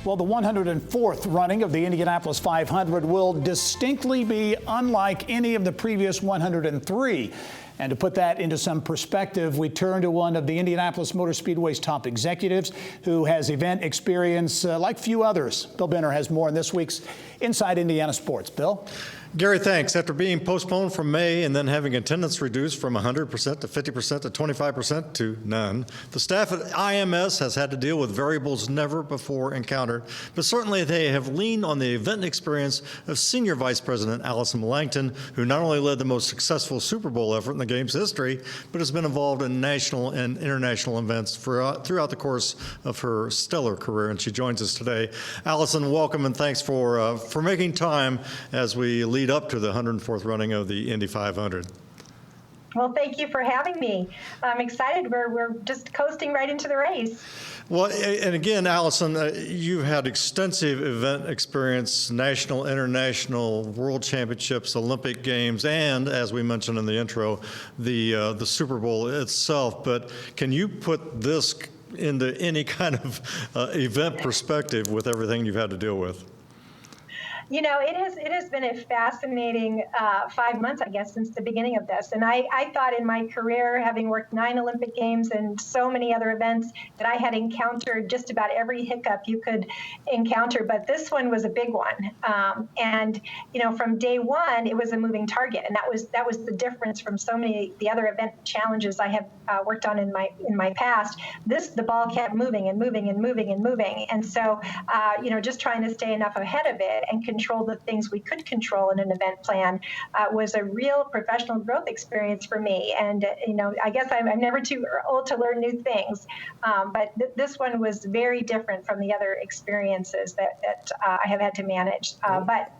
Well, the 104th running of the Indianapolis 500 will distinctly be unlike any of the previous 103. And to put that into some perspective, we turn to one of the Indianapolis Motor Speedway's top executives who has event experience like few others. Bill Benner has more in this week's Inside Indiana Sports. Bill? Gary, thanks. After being postponed from May and then having attendance reduced from 100% to 50% to 25% to none, the staff at IMS has had to deal with variables never before encountered, but certainly they have leaned on the event experience of Senior Vice President Allison Melangton, who not only led the most successful Super Bowl effort in the game's history, but has been involved in national and international events throughout the course of her stellar career, and she joins us today. Allison, welcome and thanks for making time as we lead up to the 104th running of the Indy 500. Well, thank you for having me. I'm excited. We're just coasting right into the race. Well, and again, Allison, you've had extensive event experience, national, international, world championships, Olympic Games, and as we mentioned in the intro, the Super Bowl itself. But can you put this into any kind of event perspective with everything you've had to deal with? You know, it has been a fascinating 5 months, I guess, since the beginning of this. And I thought in my career, having worked 9 Olympic Games and so many other events, that I had encountered just about every hiccup you could encounter. But this one was a big one. And, you know, from day one, it was a moving target. And that was the difference from so many the other event challenges I have worked on in my past. The ball kept moving and moving and moving and moving. And so, you know, just trying to stay enough ahead of it and control the things we could control in an event plan was a real professional growth experience for me. And, you know, I guess I'm never too old to learn new things. But this one was very different from the other experiences that I have had to manage. But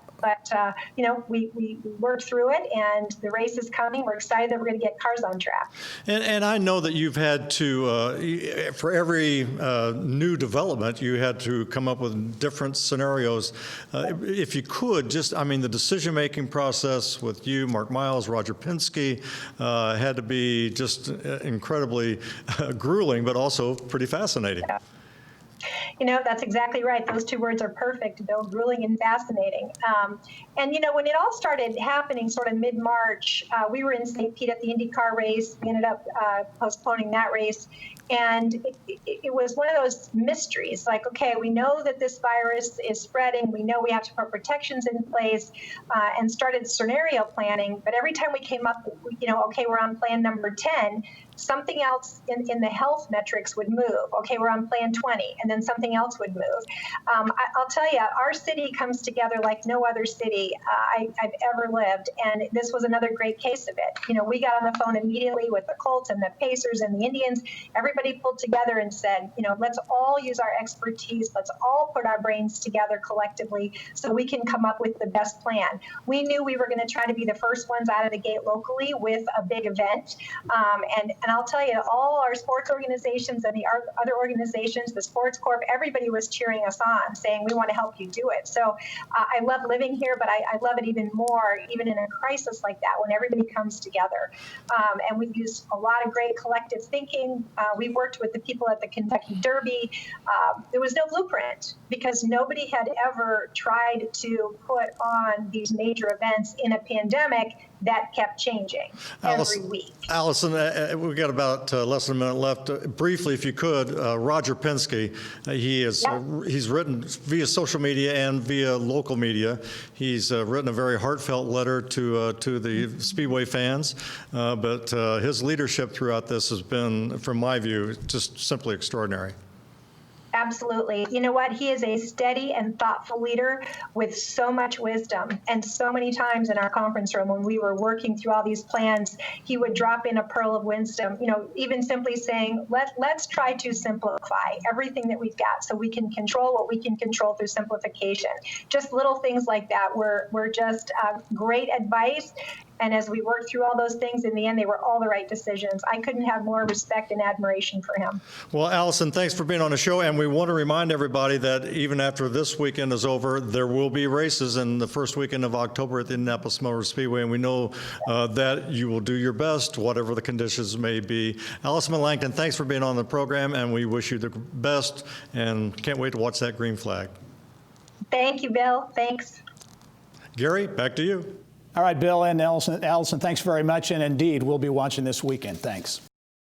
you know, we worked through it, and the race is coming. We're excited that we're going to get cars on track. And I know that you've had to, for every new development, you had to come up with different scenarios. If you could, just, I mean, the decision-making process with you, Mark Miles, Roger Penske, had to be just incredibly grueling, but also pretty fascinating. Yeah. You know, that's exactly right. Those two words are perfect, Bill, grueling and fascinating. And, you know, when it all started happening sort of mid-March, we were in St. Pete at the IndyCar race. We ended up postponing that race. And it was one of those mysteries, like, okay, we know that this virus is spreading. We know we have to put protections in place and started scenario planning. But every time we came up, you know, okay, we're on plan number 10, something else in the health metrics would move. Okay, we're on plan 20, and then something else would move. I'll tell you, our city comes together like no other city I've ever lived, and this was another great case of it. You know, we got on the phone immediately with the Colts and the Pacers and the Indians. Everybody pulled together and said, you know, let's all use our expertise. Let's all put our brains together collectively so we can come up with the best plan. We knew we were going to try to be the first ones out of the gate locally with a big event, and I'll tell you, all our sports organizations and the other organizations, the Sports Corp, everybody was cheering us on, saying, we want to help you do it. So I love living here, but I love it even more, even in a crisis like that, when everybody comes together. And we've used a lot of great collective thinking. We worked with the people at the Kentucky Derby. There was no blueprint because nobody had ever tried to put on these major events in a pandemic that kept changing every week. Allison, we've got about less than a minute left. Briefly, if you could, Roger Penske, he's written via social media and via local media. He's written a very heartfelt letter to the Speedway fans, but his leadership throughout this has been, from my view, just simply extraordinary. Absolutely. You know what? He is a steady and thoughtful leader with so much wisdom. And so many times in our conference room when we were working through all these plans, he would drop in a pearl of wisdom, you know, even simply saying, let's try to simplify everything that we've got so we can control what we can control through simplification. Just little things like that were just great advice. And as we worked through all those things, in the end, they were all the right decisions. I couldn't have more respect and admiration for him. Well, Allison, thanks for being on the show. And we want to remind everybody that even after this weekend is over, there will be races in the first weekend of October at the Indianapolis Motor Speedway. And we know that you will do your best, whatever the conditions may be. Allison Melangton, thanks for being on the program, and we wish you the best and can't wait to watch that green flag. Thank you, Bill. Thanks. Gary, back to you. All right, Bill and Allison, thanks very much. And indeed, we'll be watching this weekend. Thanks.